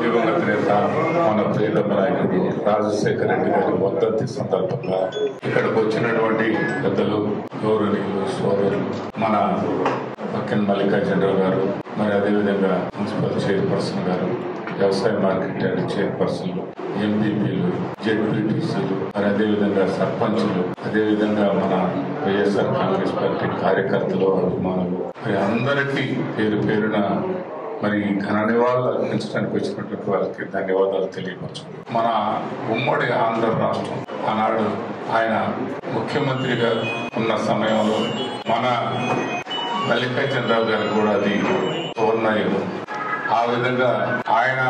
దివంగత నేత మన ప్రియతమ నాయకుడు రాజశేఖర రెడ్డి గారి వర్ధంతి సందర్భంగా ఇక్కడికి వచ్చినటువంటి పెద్దలు, గౌరవనీయులు, సోదరులు, మన పక్కన మల్లికార్జునరావు గారు, మరి అదేవిధంగా మున్సిపల్ చైర్పర్సన్ గారు, వ్యవసాయ మార్కెట్ యార్డ్ చైర్పర్సన్లు, ఎంపీపీలు, జెడ్పీటీసీలు, మరి అదేవిధంగా సర్పంచులు, అదేవిధంగా మన వైఎస్ఆర్ కాంగ్రెస్ పార్టీ కార్యకర్తలు, అభిమానులు, మరి అందరికీ పేరు పేరున మరి ఘన నివాళులు అర్పించడానికి వచ్చినటువంటి వాళ్ళకి ధన్యవాదాలు తెలియపరచుకుంటాం. మన ఉమ్మడి ఆంధ్ర రాష్ట్రం ఆనాడు ఆయన ముఖ్యమంత్రిగా ఉన్న సమయంలో మన మల్లికార్జునరావు గారు కూడా అది పూర్ణయుగం. ఆ విధంగా ఆయన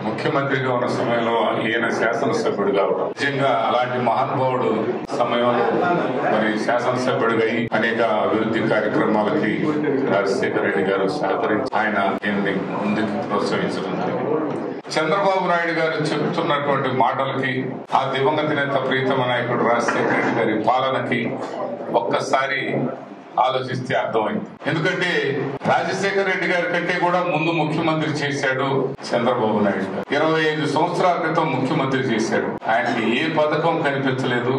ముఖ్యమంత్రిగా ఉన్న సమయంలో ఈయన శాసనసభ్యుడు కావడం, నిజంగా అలాంటి మహానుభావుడు సమయంలో మరి శాసనసభ్యుడిగా అనేక అభివృద్ధి కార్యక్రమాలకి రాజశేఖర రెడ్డి గారు సహకరించి ఆయన దీన్ని ముందుకు ప్రోత్సహించడం జరిగింది. చంద్రబాబు నాయుడు గారు చెబుతున్నటువంటి మాటలకి, ఆ దివంగత నేత ప్రీతమ నాయకుడు రాజశేఖర రెడ్డి గారి పాలనకి ఒక్కసారి ఆలోచిస్తే అర్థమైంది. ఎందుకంటే రాజశేఖర రెడ్డి గారి కంటే కూడా ముందు ముఖ్యమంత్రి చేశాడు చంద్రబాబు నాయుడు గారు. 25 సంవత్సరాల క్రితం ముఖ్యమంత్రి చేశాడు. ఆయనకి ఏ పథకం కనిపించలేదు,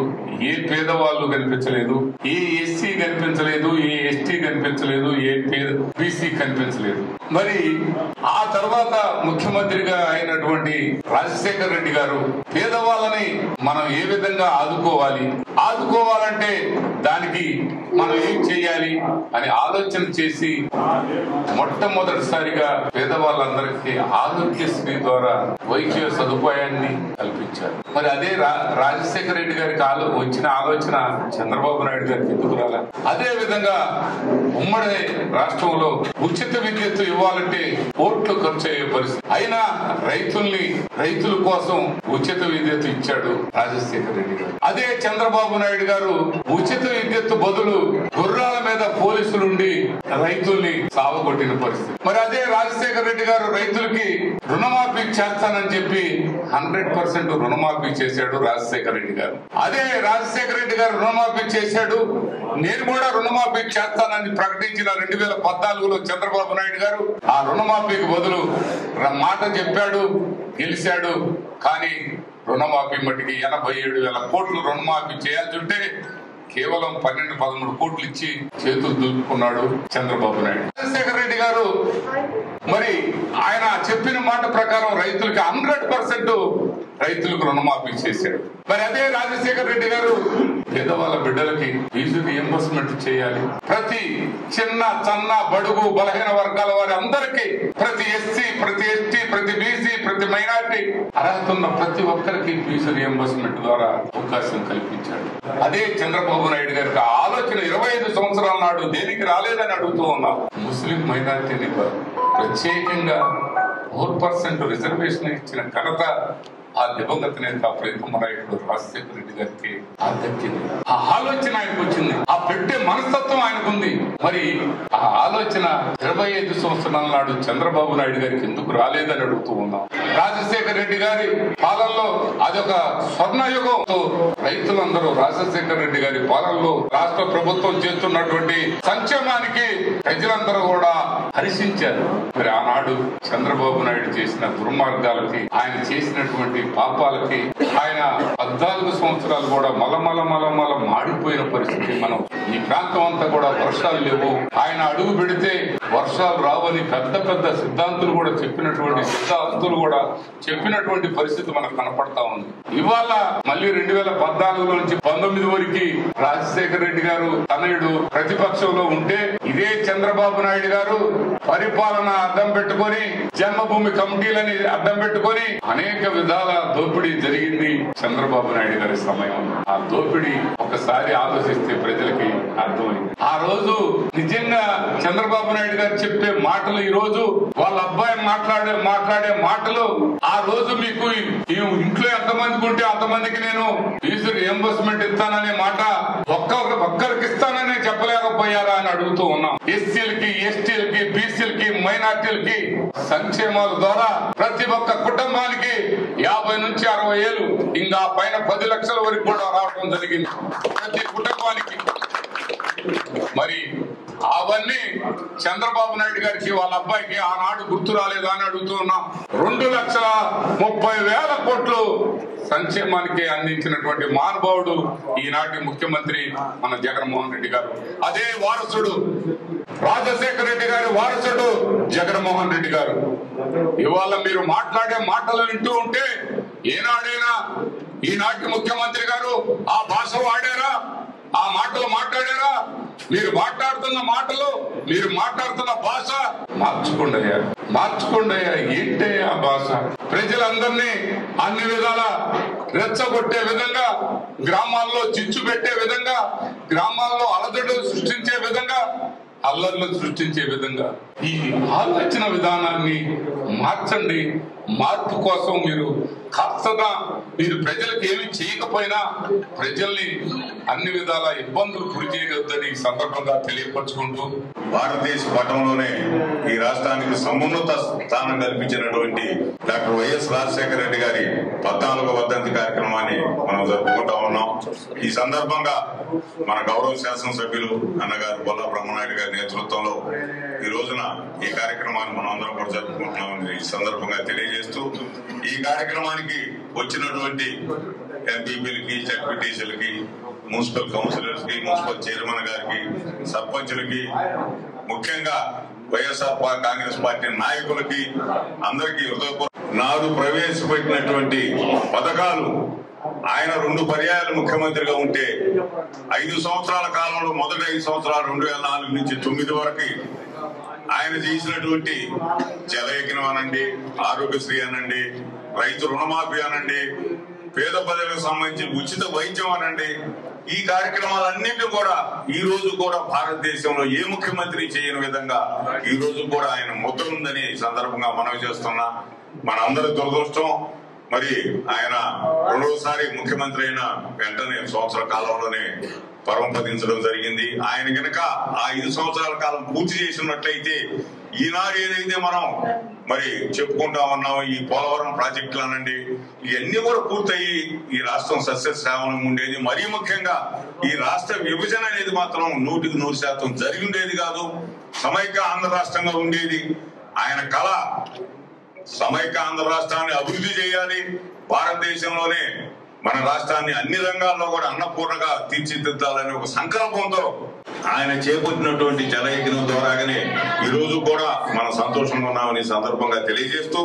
ఏ పేదవాళ్ళు కనిపించలేదు, ఏ ఎస్సీ కనిపించలేదు, ఏ ఎస్టీ కనిపించలేదు, ఏ బీసీ కనిపించలేదు. మరి ఆ తర్వాత ముఖ్యమంత్రిగా అయినటువంటి రాజశేఖర రెడ్డి గారు పేదవాళ్ళని మనం ఏ విధంగా ఆదుకోవాలంటే దానికి మనం ఏం చేయాలి అని ఆలోచన చేసి మొట్టమొదటిసారిగా పేదవాళ్ళందరికీ ఆరోగ్యశ్రీ ద్వారా వైద్య సదుపాయాన్ని కల్పించారు. మరి అదే రాజశేఖర రెడ్డి గారికి వచ్చిన ఆలోచన చంద్రబాబు నాయుడు గారికి ఎందుకు రాలే? అదే విధంగా ఉమ్మడి రాష్ట్రంలో ఉచిత విద్యుత్ ఇవ్వాలంటే కోట్లు ఖర్చు అయ్యే పరిస్థితి. అయినా రైతుల కోసం ఉచిత విద్యుత్ ఇచ్చాడు రాజశేఖర రెడ్డి గారు. అదే చంద్రబాబు నాయుడు గారు ఉచిత విద్యుత్ బదులు గుర్రాల మీద పోలీసులుండి రైతుల్ని సావగొట్టిన పరిస్థితి. మరి అదే రాజశేఖర రెడ్డి గారు రైతులకి రుణమాఫీ చేస్తానని చెప్పి 100% రుణమాఫీ చేశాడు రాజశేఖర రెడ్డి గారు. అదే రాజశేఖర రెడ్డి గారు రుణమాఫీ చేశాడు. నేను కూడా రుణమాఫీ చేస్తానని ప్రకటించిన 2014లో చంద్రబాబు నాయుడు గారు ఆ రుణమాఫీకి బదులు మాట చెప్పాడు, గెలిచాడు. కానీ రుణమాఫీ మట్టికి 87,000 కోట్లు రుణమాఫీ చేయాల్సి ఉంటే కేవలం 12-13 కోట్లు ఇచ్చి చేతులు దులుపుకున్నాడు చంద్రబాబు నాయుడు. రాజశేఖర రెడ్డి గారు మరి ఆయన చెప్పిన మాట ప్రకారం రైతులకి 100% రైతులకు రుణమాఫీ చేశాడు. మరి అదే రాజశేఖర రెడ్డి గారు పేదవాళ్ళ బిడ్డలకి ఫీజు రియంబర్స్మెంట్ చేయాలి. ప్రతి చిన్న సన్న బడుగు బలహీన వర్గాల వారి అందరికీ, ప్రతి ఎస్సీ, ప్రతి ఎస్టీ, ప్రతి బీసీ, ప్రతి మైనార్టీ అర్హత ఉన్న ప్రతి ఒక్కరికి ఫీజు రియంబర్స్మెంట్ ద్వారా అవకాశం కల్పించాడు. అదే చంద్రబాబు నాయుడు గారికి ఆలోచన 25 సంవత్సరాల నాడు దేనికి రాలేదని అడుగుతూ ఉన్నాం. ముస్లిం మైనార్టీని ప్రత్యేకంగా 4% రిజర్వేషన్ ఇచ్చిన ఘనత ఆ దివంగత నేత ప్రీతమ నాయకుడు రాజశేఖర రెడ్డి గారికి దక్కింది. ఆ ఆలోచన ఆయనకు వచ్చింది, ఆ పెట్టే మనస్తత్వం ఆయనకుంది. మరి ఆ ఆలోచన 25 సంవత్సరాల నాడు చంద్రబాబు నాయుడు గారికి ఎందుకు రాలేదని అడుగుతూ ఉన్నాం. రాజశేఖర రెడ్డి గారి పాలనలో అదొక స్వర్ణయుగంతో రైతులందరూ రాజశేఖర రెడ్డి గారి పాలనలో రాష్ట్ర ప్రభుత్వం చేస్తున్నటువంటి సంక్షేమానికి ప్రజలందరూ కూడా హర్షించారు. మరి ఆనాడు చంద్రబాబు నాయుడు చేసిన దుర్మార్గాలకి, ఆయన చేసినటువంటి పాపాలకి ఆయన 14 సంవత్సరాలు కూడా మలమల మాడిపోయిన పరిస్థితి. మనం ఈ ప్రాంతం అంతా కూడా వర్షాలు లేవు, ఆయన అడుగు పెడితే వర్షాలు రావని పెద్ద సిద్ధాంతులు కూడా చెప్పినటువంటి పరిస్థితి మనకు కనపడతా ఉంది. ఇవాళ మళ్ళీ 2014 నుంచి 19 వరకు రాజశేఖర రెడ్డి గారు తనయుడు ప్రతిపక్షంలో ఉంటే, ఇదే చంద్రబాబు నాయుడు గారు పరిపాలన అడ్డం పెట్టుకొని, జన్మభూమి కమిటీలని అడ్డం పెట్టుకొని అనేక విధాల దోపిడీ జరిగింది చంద్రబాబు నాయుడు గారి సమయం. ఆ దోపిడీ ఒకసారి ఆలోచిస్తే ప్రజలకి అర్థమైంది. ఆ రోజు నిజంగా చంద్రబాబు నాయుడు గారు చెప్పే మాటలు, ఈ రోజు వాళ్ళ అబ్బాయి మాట్లాడే మాటలు, ఆ రోజు మీకు ఇంట్లో ఎంతమందికి ఉంటే అంతమందికి నేను ఫీజు రియంబర్స్మెంట్ ఇస్తాననే మాట ఒక్కరికి ఇస్తానని చెప్పలేకపోయారా అని అడుగుతూ ఉన్నాం. ఎస్సీలకి, ఎస్టీలకి, బీసీలకి, మైనార్టీలకి సంక్షేమాల ద్వారా ప్రతి ఒక్క కుటుంబానికి 50 నుంచి 60 ఏళ్ళు, ఇంకా పైన 10 లక్షల వరకు కూడా రావడం జరిగింది ప్రతి కుటుంబానికి. మరి అవన్నీ చంద్రబాబు నాయుడు గారికి వాళ్ళ అబ్బాయికి ఆనాడు గుర్తు రాలేదా అని అడుగుతున్నాం. 2,30,000 కోట్లు సంక్షేమానికి అందించినటువంటి మహానుభావుడు ఈనాటి ముఖ్యమంత్రి మన జగన్మోహన్ రెడ్డి గారు. అదే వారసుడు రాజశేఖర రెడ్డి గారి వారసుడు జగన్మోహన్ రెడ్డి గారు. ఇవాళ మీరు మాట్లాడే మాటలు వింటూ ఉంటే ఏనాడైనా ఈనాటి ముఖ్యమంత్రి గారు ఆ భాష వాడారా, ఆ మాటలు మాట్లాడారా? మీరు మాట్లాడుతున్న మాటలు, మీరు మాట్లాడుతున్న భాష మార్చుకోండి. ఏంటే ఆ భాష? ప్రజలందరినీ అన్ని విధాల రెచ్చగొట్టే విధంగా, గ్రామాల్లో చిచ్చు పెట్టే విధంగా, గ్రామాల్లో అలజడు సృష్టించే విధంగా, అల్లర్లు సృష్టించే విధంగా ఈ ఆలోచన విధానాన్ని మార్చండి. మార్పు కోసం మీరు కాస్తగా మీరు ప్రజలకు ఏమి చేయకపోయినా ప్రజల్ని అన్ని విధాల ఇబ్బందులు గురి చేయవద్దని ఈ సందర్భంగా తెలియపరచుకుంటూ, భారతదేశ పటంలోనే ఈ రాష్ట్రానికి సమున్నత స్థానం కల్పించినటువంటి డాక్టర్ వైఎస్ రాజశేఖర రెడ్డి గారి 14వ వర్ధంతి కార్యక్రమాన్ని మనం జరుపుకుంటా ఉన్నాం. ఈ సందర్భంగా మన గౌరవ శాసనసభ్యులు అన్నగారు బొల్లా బ్రహ్మనాయుడు గారి నేతృత్వంలో ఈ రోజున ఈ కార్యక్రమాన్ని మనం అందరం కూడా జరుపుకుంటున్నామని ఈ సందర్భంగా తెలియజేస్తూ, ఈ కార్యక్రమానికి వచ్చినటువంటి ఎంపీపీలకి, జడ్పీటీసీలకి, మున్సిపల్ కౌన్సిలర్స్ కి, మున్సిపల్ చైర్మన్ గారికి, సర్పంచులకి, ముఖ్యంగా వైఎస్ఆర్ కాంగ్రెస్ పార్టీ నాయకులకి అందరికీ నాడు ప్రవేశపెట్టినటువంటి పథకాలు ఆయన 2 పర్యాయాలు ముఖ్యమంత్రిగా ఉంటే 5 సంవత్సరాల కాలంలో మొదటి 5 సంవత్సరాలు 2004 నుంచి 9 వరకు ఆయన చేసినటువంటి జలయజ్ఞం అనండి, ఆరోగ్యశ్రీ అనండి, రైతు రుణమాఫీ అనండి, పేద ప్రజలకు సంబంధించి ఉచిత వైద్యం అనండి, ఈ కార్యక్రమాలన్నింటినీ కూడా ఈ రోజు కూడా భారతదేశంలో ఏ ముఖ్యమంత్రి చేయని విధంగా ఈ రోజు కూడా ఆయన ముద్ర ఉందని సందర్భంగా మనవి చేస్తున్నా. మనందరి దురదృష్టం, మరి ఆయన 2వసారి ముఖ్యమంత్రి అయిన వెంటనే సంవత్సర కాలంలోనే పరమపదించడం జరిగింది. ఆయన కనుక ఆ 5 సంవత్సరాల కాలం పూర్తి చేసినట్లయితే ఈనాడు ఏదైతే మనం మరి చెప్పుకుంటా ఉన్నాము, ఈ పోలవరం ప్రాజెక్టులు అనండి, ఇవన్నీ కూడా పూర్తయి ఈ రాష్ట్రం సస్యశ్యామలం ఉండేది. మరీ ముఖ్యంగా ఈ రాష్ట్ర విభజన అనేది మాత్రం 100% జరిగి ఉండేది కాదు. సమైక్య ఆంధ్ర రాష్ట్రంగా ఉండేది. ఆయన కళ సమైక్య ఆంధ్ర రాష్ట్రాన్ని అభివృద్ధి చేయాలి, భారతదేశంలోనే మన రాష్ట్రాన్ని అన్ని రంగాల్లో కూడా అన్నపూర్ణగా తీర్చిదిద్దాలనే ఒక సంకల్పంతో ఆయన చేపట్టినటువంటి జలయజ్ఞం ద్వారాగానే ఈ రోజు కూడా మనం సంతోషంగా ఉన్నామని సందర్భంగా తెలియజేస్తూ,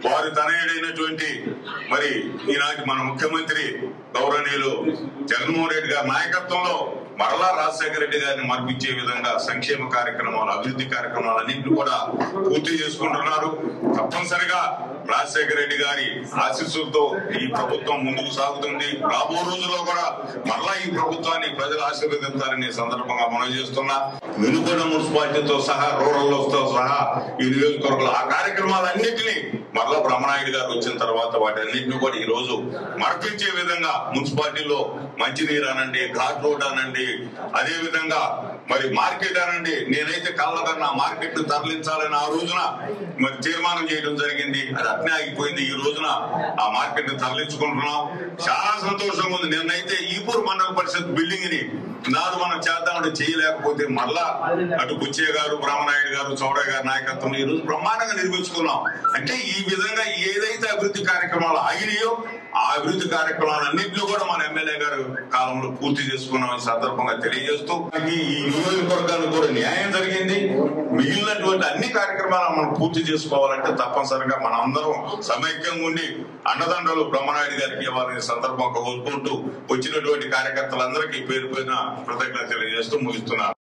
వారి తనయుడైనటువంటి మరి ఈనాటి మన ముఖ్యమంత్రి గౌరవనీయులు జగన్మోహన్ రెడ్డి గారి నాయకత్వంలో మరలా రాజశేఖర రెడ్డి గారిని మర్పించే విధంగా సంక్షేమ కార్యక్రమాలు, అభివృద్ధి కార్యక్రమాలు అన్నింటినీ కూడా పూర్తి చేసుకుంటున్నారు. తప్పనిసరిగా రాజశేఖర రెడ్డి గారి ఆశీస్సులతో ఈ ప్రభుత్వం ముందుకు సాగుతుంది. రాబో రోజుల్లో కూడా మరలా ఈ ప్రభుత్వాన్ని ప్రజలు ఆశీర్వదించాలని సందర్భంగా మనం చేస్తున్నా. వెనుకొండ మున్సిపాలిటీతో సహా, రూరల్ తో సహా ఈ నియోజకవర్గంలో ఆ కార్యక్రమాలన్నింటినీ మరలా బ్రహ్మనాయుడు గారు వచ్చిన తర్వాత వాటి అన్నింటినీ కూడా ఈ రోజు మర్పించే విధంగా మున్సిపాలిటీలో మంచినీరు అనండి, ఘాట్ రోడ్ అనండి, అదే విధంగా మరి మార్కెట్ అనండి, నేనైతే కళ్ళకన్నా మార్కెట్ ను తరలించాలని ఆ రోజున మరి తీర్మానం చేయడం జరిగింది. అది అట్నే ఆగిపోయింది. ఈ రోజున ఆ మార్కెట్ ని తరలించుకుంటున్నాం. చాలా సంతోషంగా ఉంది. నిన్నైతే ఈపూర్ మండల పరిషత్ బిల్డింగ్ ని నాడు మనం చేద్దామంటే చేయలేకపోతే మళ్ళా అటు బుచ్చయ్య గారు, బ్రహ్మనాయుడు గారు, చౌడయ్య గారి నాయకత్వం ఈ రోజు బ్రహ్మాండంగా నిర్మించుకున్నాం. అంటే ఈ విధంగా ఏదైతే అభివృద్ధి కార్యక్రమాలు ఆగినాయో ఆ అభివృద్ధి కార్యక్రమాలన్నింటినీ కూడా మన ఎమ్మెల్యే గారు కాలంలో పూర్తి చేసుకున్నాం ఈ సందర్భంగా తెలియజేస్తూ, ఈ నియోజకవర్గానికి కూడా న్యాయం జరిగింది. మిగిలినటువంటి అన్ని కార్యక్రమాలను మనం పూర్తి చేసుకోవాలంటే తప్పనిసరిగా మనందరం సమైక్యంగా ఉండి అండదండలు బ్రహ్మనాయుడు గారికి ఇవ్వాలని సందర్భంగా కోరుకుంటూ వచ్చినటువంటి కార్యకర్తలందరికీ పేరు పైన కృతజ్ఞతలు తెలియజేస్తూ ముగిస్తున్నారు.